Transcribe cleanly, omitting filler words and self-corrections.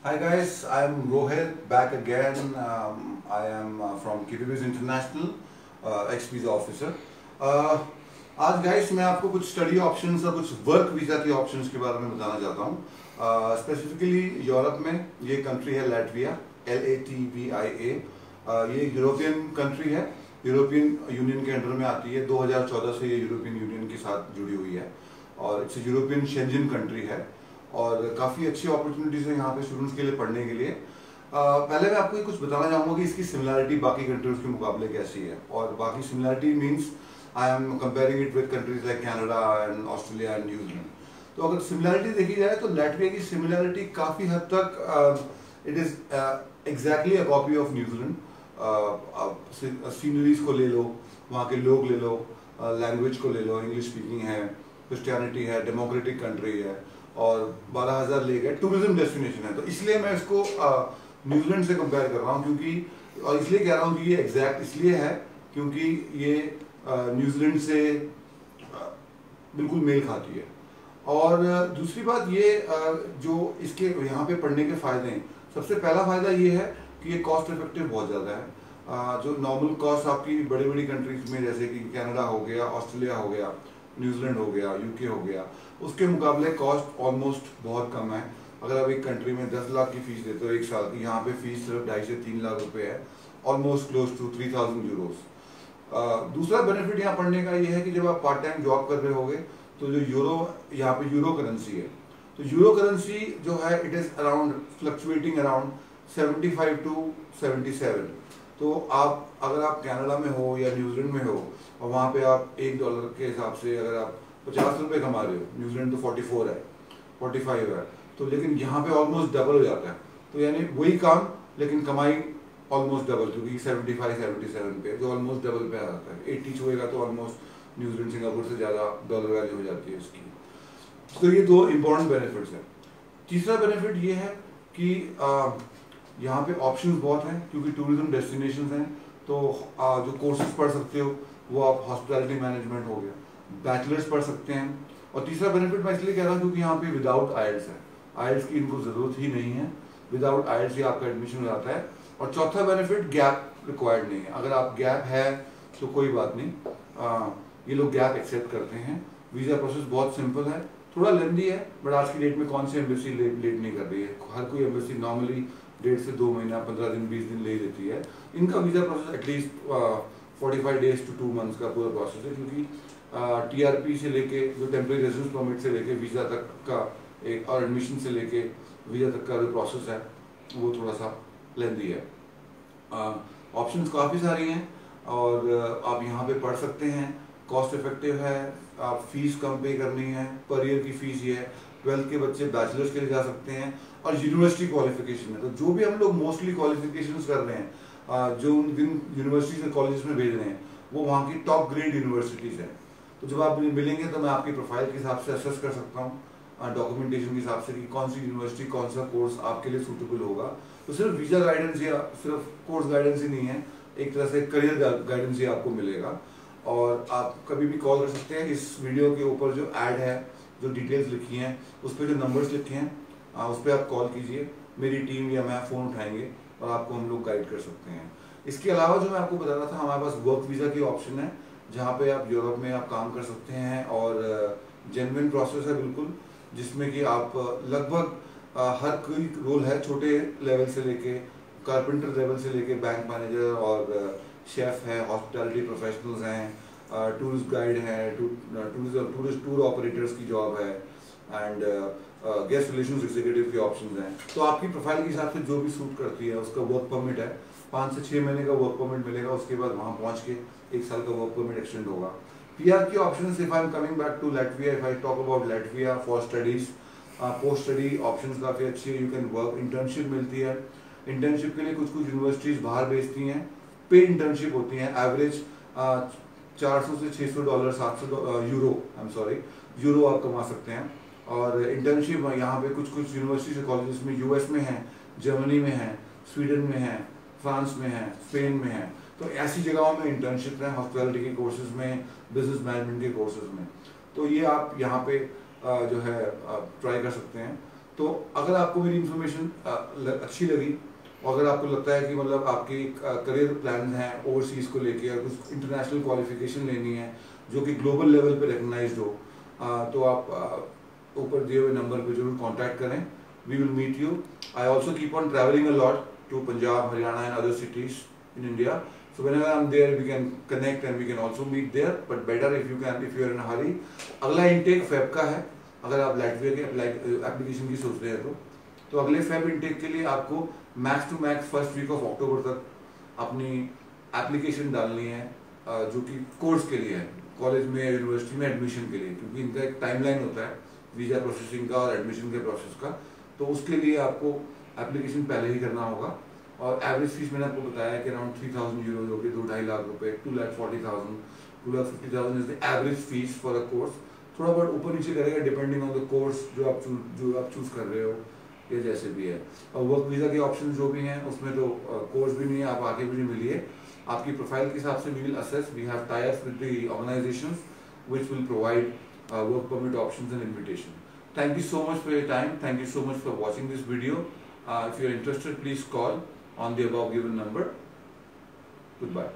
Hi guys, I am Rohit back again. I am from KPBS International, ex-visa officer. आज guys मैं आपको कुछ study options और कुछ वर्क वीज़ा के ऑप्शंस के बारे में बताना चाहता हूँ। स्पेसिफिकली यूरोप में ये कंट्री है लैटविया, LATVIA। ये यूरोपियन कंट्री है, यूरोपियन यूनियन के अंडर में आती है। 2014 से ये यूरोपियन यूनियन के साथ जुड़ी हुई है और इट्स यूरोपियन शेंजन कंट्री है और काफ़ी अच्छी अपॉर्चुनिटीज़ है यहाँ पे स्टूडेंट्स के लिए पढ़ने के लिए। पहले मैं आपको कुछ बताना चाहूँगा कि इसकी सिमिलरिटी बाकी कंट्रीज के मुकाबले कैसी है। और बाकी similarity means I am comparing it with countries like Canada and Australia and New Zealand. तो अगर सिमिलरिटी देखी जाए तो लैटविया की सिमिलरिटी काफ़ी हद तक it is exactly a copy of New Zealand. Sceneries को ले लो, वहाँ के लोग ले लो, लैंग्वेज को ले लो, इंग्लिश स्पीकिंग है, क्रिस्टियनिटी है, डेमोक्रेटिक कंट्री है और 12,000 लेक है, टूरिज्म डेस्टिनेशन है। तो इसलिए मैं इसको न्यूजीलैंड से कंपेयर कर रहा हूँ क्योंकि, और इसलिए कह रहा हूँ कि ये एग्जैक्ट इसलिए है क्योंकि ये न्यूजीलैंड से बिल्कुल मेल खाती है। और दूसरी बात ये जो इसके यहाँ पे पढ़ने के फ़ायदे हैं, सबसे पहला फ़ायदा ये है कि ये कॉस्ट इफेक्टिव बहुत ज़्यादा है। जो नॉर्मल कॉस्ट आपकी बड़ी बड़ी कंट्रीज में जैसे कि कनाडा हो गया, ऑस्ट्रेलिया हो गया, न्यूजीलैंड हो गया, UK हो गया, उसके मुकाबले कॉस्ट ऑलमोस्ट बहुत कम है। अगर आप एक कंट्री में 10 लाख की फीस देते हो एक साल की, यहाँ पे फीस सिर्फ 2.5 से 3 लाख रुपए है, ऑलमोस्ट क्लोज टू 3,000 यूरोस। दूसरा बेनिफिट यहाँ पढ़ने का ये है कि जब आप पार्ट टाइम जॉब कर रहे होगे तो जो यूरो, यहाँ पे यूरो करेंसी है, तो यूरो करेंसी जो है it is around fluctuating around 75 to 77। तो आप अगर आप कनाडा में हो या न्यूजीलैंड में हो और वहाँ पे आप $1 के हिसाब से अगर आप 50 रुपये कमा रहे हो, न्यूजीलैंड तो 44 है, 45 है, तो लेकिन यहाँ पे ऑलमोस्ट डबल हो जाता है। तो यानी वही काम लेकिन कमाई ऑलमोस्ट डबल, क्योंकि 75-77 पे जो ऑलमोस्ट डबल पे आ जाता है। 80 छुएगा तो ऑलमोस्ट न्यूजीलैंड सिंगापुर से ज़्यादा डॉलर वैल्यू हो जाती है इसकी। तो ये दो इम्पोर्टेंट बेनिफिट्स हैं। तीसरा बेनिफिट ये है कि यहाँ पे ऑप्शंस बहुत हैं क्योंकि टूरिज्म डेस्टिनेशंस हैं। तो जो कोर्सेज पढ़ सकते हो वो आप हॉस्पिटैलिटी मैनेजमेंट हो गया, बैचलर्स पढ़ सकते हैं। और तीसरा बेनिफिट मैं इसलिए कह रहा हूँ क्योंकि यहाँ पे विदाउट आइल्स है, आइल्स की इनको ज़रूरत ही नहीं है, विदाउट आइल्स ही आपका एडमिशन हो जाता है। और चौथा बेनिफिट, गैप रिक्वायर्ड नहीं है। अगर आप गैप है तो कोई बात नहीं, ये लोग गैप एक्सेप्ट करते हैं। वीज़ा प्रोसेस बहुत सिंपल है, थोड़ा लेंदी है, बट आज की डेट में कौन सी एम्बेसी लेट नहीं कर रही है। हर कोई एम्बेसी नॉर्मली 1.5 से 2 महीना, 15 दिन, 20 दिन ले ही देती है। इनका visa process at least 45 days to 2 months का पूरा प्रोसेस है, क्योंकि TRP से लेके, जो टेम्परेरी रेजिडेंस परमिट से लेके वीज़ा तक का एक, और एडमिशन से लेके वीज़ा तक का जो प्रोसेस है वो थोड़ा सा लेंदी है। ऑप्शंस काफ़ी सारी हैं और आप यहाँ पे पढ़ सकते हैं, कॉस्ट इफेक्टिव है, आप फीस कम पे करनी है, पर ईयर की फीस ये है। 12th के बच्चे बैचलर्स के लिए जा सकते हैं और यूनिवर्सिटी क्वालिफिकेशन है। तो जो भी हम लोग मोस्टली क्वालिफिकेशंस कर रहे हैं, जो जिन यूनिवर्सिटीज और कॉलेजेस में भेज रहे हैं, वो वहाँ की टॉप ग्रेड यूनिवर्सिटीज़ हैं। तो जब आप मिलेंगे तो मैं आपकी प्रोफाइल के हिसाब से असेस कर सकता हूँ, डॉक्यूमेंटेशन के हिसाब से कि कौन सी यूनिवर्सिटी, कौन सा कोर्स आपके लिए सूटेबल होगा। तो सिर्फ वीज़ा गाइडेंस या सिर्फ कोर्स गाइडेंस ही नहीं है, एक तरह से करियर गाइडेंस ही आपको मिलेगा। और आप कभी भी कॉल कर सकते हैं। इस वीडियो के ऊपर जो ऐड है, जो डिटेल्स लिखी हैं, उस पर जो नंबर्स लिखे हैं, उस पर आप कॉल कीजिए, मेरी टीम या मैं फ़ोन उठाएंगे और आपको हम लोग गाइड कर सकते हैं। इसके अलावा जो मैं आपको बता रहा था, हमारे पास वर्क वीज़ा की ऑप्शन है, जहाँ पे आप यूरोप में आप काम कर सकते हैं और जेन्युइन प्रोसेस है बिल्कुल, जिसमें कि आप लगभग हर कोई रोल है, छोटे लेवल से लेके कारपेंटर लेवल से लेके बैंक मैनेजर और शेफ़ है, हॉस्पिटैलिटी प्रोफेशनल्स हैं, टूरिस्ट गाइड हैं, टूरिस्ट टूर ऑपरेटर्स की जॉब है एंड गेस्ट रिलेशंस एग्जीक्यूटिव के ऑप्शंस हैं। तो आपकी प्रोफाइल के हिसाब से जो भी सूट करती है, उसका वर्क परमिट है, 5 से 6 महीने का वर्क परमिट मिलेगा। उसके बाद वहाँ पहुँच के 1 साल का वर्क परमिट एक्सटेंड होगा। PR के options, if I am coming back to Latvia, if I talk about Latvia for studies, post study options काफ़ी अच्छी है। यू कैन वर्क, इंटर्नशिप मिलती है। इंटर्नशिप के लिए कुछ यूनिवर्सिटीज़ बाहर भेजती हैं, पेड इंटर्नशिप होती हैं। एवरेज 400 से $600, 700 यूरो आप कमा सकते हैं। और इंटर्नशिप यहाँ पे कुछ यूनिवर्सिटीज और कॉलेजेस में US में है, जर्मनी में है, स्वीडन में है, फ्रांस में है, स्पेन में है। तो ऐसी जगहों में इंटर्नशिप है, हॉस्पिटैलिटी के कोर्सेज में, बिजनेस मैनेजमेंट के कोर्सेज में। तो ये आप यहाँ पे जो है ट्राई कर सकते हैं। तो अगर आपको मेरी इन्फॉर्मेशन अच्छी लगी और अगर आपको लगता है कि मतलब आपकी करियर प्लान हैं ओवरसीज़ को लेके और कुछ इंटरनेशनल क्वालिफिकेशन लेनी है जो कि ग्लोबल लेवल पे रिकग्नाइज्ड हो, तो आप ऊपर दिए हुए नंबर पे जरूर कांटेक्ट करें. We will meet you. I also keep on travelling a lot to Punjab, Haryana and other cities in India. So whenever I'm there, we can connect and we can also meet there. But better if you are in a hurry. अगला intake Feb का है. अगर आप Latvia के application की सोच रहे हैं तो अगले फेब इंटेक के लिए आपको max to max first week of October तक अपनी एप्लीकेशन डालनी है, जो कि कोर्स के लिए है, कॉलेज में यूनिवर्सिटी में एडमिशन के लिए, क्योंकि इनका एक टाइमलाइन होता है वीजा प्रोसेसिंग का और एडमिशन के प्रोसेस का. तो उसके लिए आपको एप्लीकेशन पहले ही करना होगा. और एवरेज फीस मैंने आपको बताया कि अराउंड 3,000 यूरो, जो कि 2-2.5 लाख रुपए, 2,40,000, 2,50,000 is the average fees for a course. थोड़ा बहुत ऊपर नीचे करेगा डिपेंडिंग ऑन द कोर्स जो आप चूज कर रहे हो, ये जैसे भी है. और वर्क वीज़ा के ऑप्शन जो भी हैं उसमें तो कोर्स भी नहीं है, आप आगे भी नहीं मिलिए. आपकी प्रोफाइल के हिसाब से we will assess. We have tie-ups with the organisations which will provide work permit options and invitation. Thank you so much for your time. Thank you so much for watching this video. If you are interested, please call on the above given number. Goodbye.